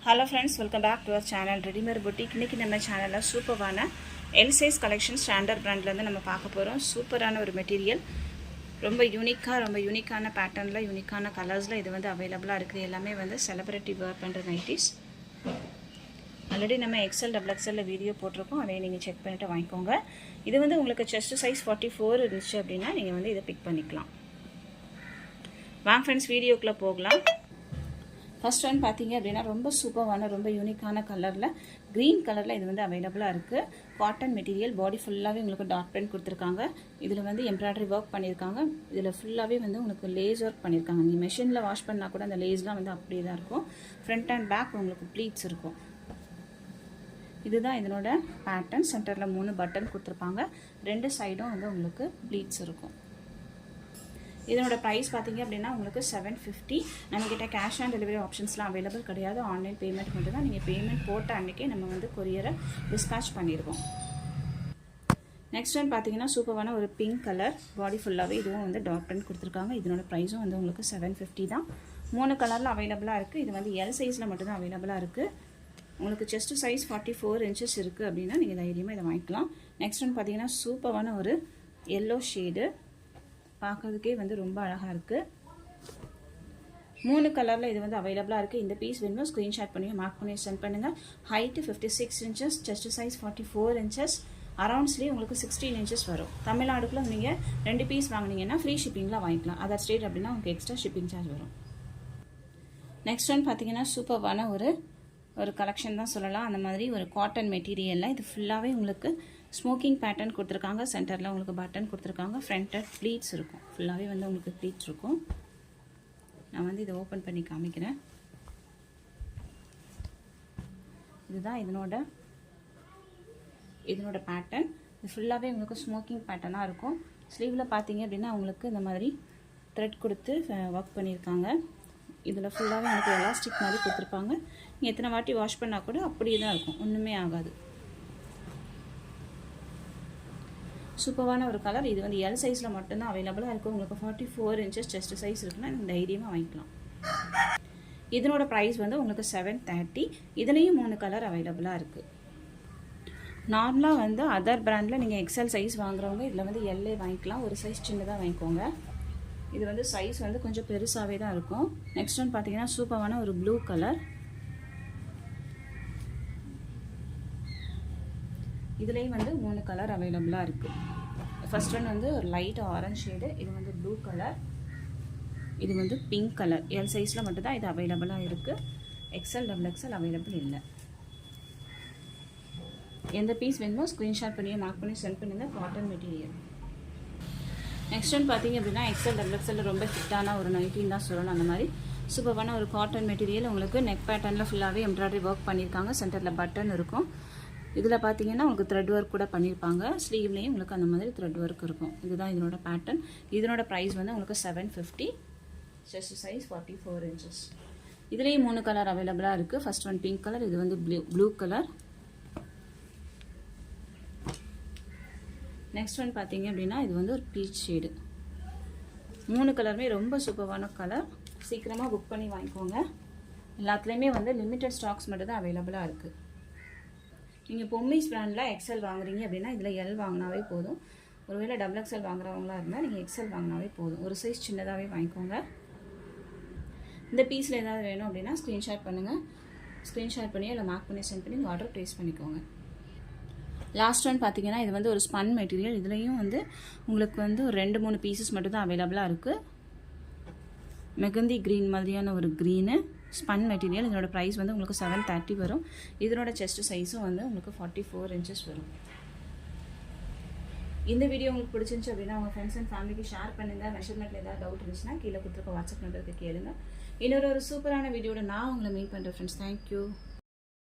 Hello friends, welcome back to our channel Readymade Boutique. இன்னைக்கு நம்ம சேனல்ல சூப்பரான L size collection standard brandல இருந்து நம்ம பார்க்க போறோம். சூப்பரான ஒரு மெட்டீரியல், ரொம்ப யூனிக்கான பேட்டர்ன்ல, யூனிக்கான கலர்ஸ்ல இது வந்து அவேலபிளா இருக்கு. எல்லாமே வந்து செலிபிரிட்டி வேர் பண்ற நைட்டிஸ். ஆல்ரெடி நம்ம XL XXL வீடியோ போட்டுருக்கோம், அதை நீங்க செக் பண்ணிட்டு வாங்கிக்கோங்க. இது வந்து உங்களுக்கு செஸ்ட் சைஸ் 44 இருந்துச்சு அப்படினா நீங்க வந்து இத பிக் பண்ணிக்கலாம். வாங்க फ्रेंड्स வீடியோக்குள்ள போகலாம். ஃபர்ஸ்ட் ஒன் பார்த்தீங்க அப்படின்னா ரொம்ப சூப்பரான ரொம்ப யூனிக்கான கலரில் க்ரீன் கலரில் இது வந்து அவைலபிளாக இருக்குது. காட்டன் மெட்டீரியல், பாடி ஃபுல்லாகவே உங்களுக்கு டாட் பிரிண்ட் கொடுத்துருக்காங்க. இதில் வந்து எம்ப்ராய்டரி ஒர்க் பண்ணியிருக்காங்க. இதில் ஃபுல்லாகவே வந்து உங்களுக்கு லேஸ் ஒர்க் பண்ணியிருக்காங்க. நீங்கள் மெஷினில் வாஷ் பண்ணால் கூட அந்த லேஸ்லாம் வந்து அப்படியே தான் இருக்கும். ஃப்ரண்ட் அண்ட் பேக் உங்களுக்கு ப்ளீட்ஸ் இருக்கும். இதுதான் இதனோட பேட்டர்ன். சென்டரில் 3 பட்டன் கொடுத்துருப்பாங்க. 2 சைடும் வந்து உங்களுக்கு ப்ளீட்ஸ் இருக்கும். இதனோட ப்ரைஸ் பார்த்தீங்க அப்படின்னா உங்களுக்கு 750. நம்மக்கிட்ட கேஷ் ஆன் டெலிவரி ஆப்ஷன்ஸ்லாம் அவைலபிள் கிடையாது. ஆன்லைன் பேமெண்ட் மட்டும் தான். நீங்கள் பேமெண்ட் போட்ட அன்றைக்கே நம்ம வந்து கொரியரை டிஸ்பேச் பண்ணிடுவோம். நெக்ஸ்ட் ஒன் பார்த்தீங்கன்னா சூப்பரான ஒரு பிங்க் கலர், பாடி ஃபுல்லாகவே இதுவும் வந்து டாட் பிரிண்ட் கொடுத்துருக்காங்க. இதனோட ப்ரைஸும் வந்து உங்களுக்கு 750 தான். 3 கலரில் அவைலபிளாக இருக்குது. இது வந்து எல் சைஸில் மட்டும்தான் அவைலபிளாக இருக்குது. உங்களுக்கு செஸ்ட் சைஸ் 44 இன்ச்சஸ் இருக்குது அப்படின்னா நீங்கள் தைரியமாக இதை வாங்கிக்கலாம். நெக்ஸ்ட் ஒன் பார்த்தீங்கன்னா சூப்பரான ஒரு எல்லோ ஷேடு, பார்க்கறதுக்கே வந்து ரொம்ப அழகாக இருக்குது. 3 கலரில் இது வந்து அவைலபிளாக இருக்குது. இந்த பீஸ் வேணும் ஸ்க்ரீன்ஷாட் பண்ணி மார்க் பண்ணி சென்ட் பண்ணுங்கள். Height 56 inches, chest size 44 inches, அரௌண்ட்ஸ்லேயே உங்களுக்கு 16 இன்ச்சஸ் வரும். தமிழ்நாடுக்குள்ள நீங்கள் 2 பீஸ் வாங்கினீங்கன்னா ஃப்ரீ ஷிப்பிங்கில் வாங்கிக்கலாம். அதர் ஸ்டேட் அப்படின்னா உங்களுக்கு எக்ஸ்ட்ரா ஷிப்பிங் சார்ஜ் வரும். நெக்ஸ்ட் ஒன் பார்த்தீங்கன்னா சூப்பரான ஒரு கலெக்ஷன் தான் சொல்லலாம். அந்த மாதிரி ஒரு காட்டன் மெட்டீரியலில் இது ஃபுல்லாகவே உங்களுக்கு ஸ்மோக்கிங் பேட்டர்ன் கொடுத்துருக்காங்க. சென்டரில் உங்களுக்கு பட்டன் கொடுத்துருக்காங்க. ஃப்ரண்டட் ப்ளீட்ஸ் இருக்கும். ஃபுல்லாகவே வந்து உங்களுக்கு ப்ளீட்ஸ் இருக்கும். நான் வந்து இதை ஓப்பன் பண்ணி காமிக்கிறேன். இதுதான் இதனோட பேட்டர்ன். இது ஃபுல்லாகவே உங்களுக்கு ஸ்மோக்கிங் பேட்டர்னாக இருக்கும். ஸ்லீவில் பார்த்தீங்க அப்படின்னா உங்களுக்கு இந்த மாதிரி த்ரெட் கொடுத்து ஒர்க் பண்ணியிருக்காங்க. இதில் ஃபுல்லாகவே உங்களுக்கு எலாஸ்டிக் மாதிரி கொடுத்துருப்பாங்க. நீங்கள் எத்தனை வாட்டி வாஷ் பண்ணால் கூட அப்படியே தான் இருக்கும், ஒன்றுமே ஆகாது. சூப்பரான ஒரு கலர். இது வந்து எல் சைஸில் மட்டும்தான் அவைலபிளாக இருக்கும். உங்களுக்கு 44 இன்ச்சஸ் செஸ்ட் சைஸ் இருக்குன்னா நீங்கள் தைரியமாக வாங்கிக்கலாம். இதனோட ப்ரைஸ் வந்து உங்களுக்கு 730. இதுலேயும் 3 கலர் அவைலபிளாக இருக்குது. நார்மலாக வந்து அதர் பிராண்டில் நீங்கள் எக்ஸல் சைஸ் வாங்குறவங்க இதில் வந்து எல்லே வாங்கிக்கலாம். ஒரு சைஸ் சின்னதாக வாங்கிக்கோங்க. இது வந்து சைஸ் வந்து கொஞ்சம் பெருசாகவே தான் இருக்கும். நெக்ஸ்ட் ஒன் பார்த்தீங்கன்னா சூப்பரான ஒரு ப்ளூ கலர். இதுலேயும் வந்து 3 கலர் அவைலபிளாக இருக்குது. ஃபர்ஸ்ட் ஒன் வந்து ஒரு லைட் ஆரஞ்ச் ஷேடு, இது வந்து ப்ளூ கலர், இது வந்து பிங்க் கலர். எல் சைஸில் மட்டும்தான் இது அவைலபிளாக இருக்குது. XL XXL அவைலபிள் இல்லை. எந்த பீஸ் வேணுமோ ஸ்க்ரீன்ஷாட் பண்ணி மார்க் பண்ணி சென்ட் பண்ணுங்கள். Cotton material. நெக்ஸ்ட் ஒன் பார்த்தீங்க அப்படின்னா XL XXL ரொம்ப ஹிட்டான ஒரு நைட்டின்னு தான் சொல்லணும். அந்த மாதிரி சூப்பரான ஒரு காட்டன் மெட்டீரியல். உங்களுக்கு நெக் பேட்டர்னில் ஃபுல்லாகவே எம்ப்ராய்டரி ஒர்க் பண்ணியிருக்காங்க. சென்டரில் பட்டன் இருக்கும். இதில் பார்த்தீங்கன்னா உங்களுக்கு த்ரெட் ஒர்க் கூட பண்ணியிருப்பாங்க. ஸ்லீவ்லேயும் உங்களுக்கு அந்த மாதிரி த்ரெட் ஒர்க் இருக்கும். இதுதான் இதனோட பேட்டர்ன். இதனோட ப்ரைஸ் வந்து உங்களுக்கு 750. Chest size 44 inches. இதுலேயும் 3 கலர் அவைலபிளாக இருக்குது. ஃபர்ஸ்ட் ஒன் பிங்க் கலர், இது வந்து ப்ளூ கலர். நெக்ஸ்ட் ஒன் பார்த்தீங்க அப்படின்னா இது வந்து ஒரு பீச் ஷேடு. 3 கலருமே ரொம்ப சூப்பரான கலர். சீக்கிரமாக புக் பண்ணி வாங்கிக்கோங்க. எல்லாத்துலேயுமே வந்து லிமிட்டட் ஸ்டாக்ஸ் மட்டும் தான் அவைலபிளாக இருக்குது. நீங்கள் பொம்மிஸ் பிராண்டில் XL வாங்குறீங்க அப்படின்னா இதில் L வாங்கினாவே போதும். ஒருவேளை XXL வாங்குறவங்களா இருந்தால் நீங்கள் XL வாங்கினாவே போதும். ஒரு சைஸ் சின்னதாகவே வாங்கிக்கோங்க. இந்த பீஸில் ஏதாவது வேணும் அப்படின்னா ஸ்க்ரீன்ஷாட் பண்ணுங்கள். ஸ்க்ரீன்ஷாட் பண்ணி இல்லை மார்க் பண்ணி சென்ட் பண்ணி ஆர்டர் ப்ளேஸ் பண்ணிக்கோங்க. லாஸ்ட் ஒன் பார்த்தீங்கன்னா இது வந்து ஒரு ஸ்பன் மெட்டீரியல். இதுலேயும் வந்து உங்களுக்கு வந்து ஒரு 2-3 பீசஸ் மட்டும் தான் அவைலபிளாக இருக்குது. மெகந்தி க்ரீன் மாதிரியான ஒரு க்ரீனு ஸ்பன் மெட்டீரியல். இதனோட ப்ரைஸ் வந்து உங்களுக்கு 730 வரும். இதனோட செஸ்ட் சைஸும் வந்து உங்களுக்கு 44 இன்ச்சஸ் வரும். இந்த வீடியோ உங்களுக்கு பிடிச்சிருந்துச்சு அப்படின்னா உங்கள் ஃப்ரெண்ட்ஸ் அண்ட் ஃபேமிலிக்கு ஷேர் பண்ணுங்கள். மெஷர்மெண்ட்டில் ஏதாவது டவுட் இருந்துச்சுன்னா கீழே கொடுத்துருக்க வாட்ஸ்அப் நம்பருக்கு கேளுங்க. இன்னொரு சூப்பரான வீடியோட நான் உங்களை மீட் பண்ணுறேன் ஃப்ரெண்ட்ஸ். தேங்க்யூ.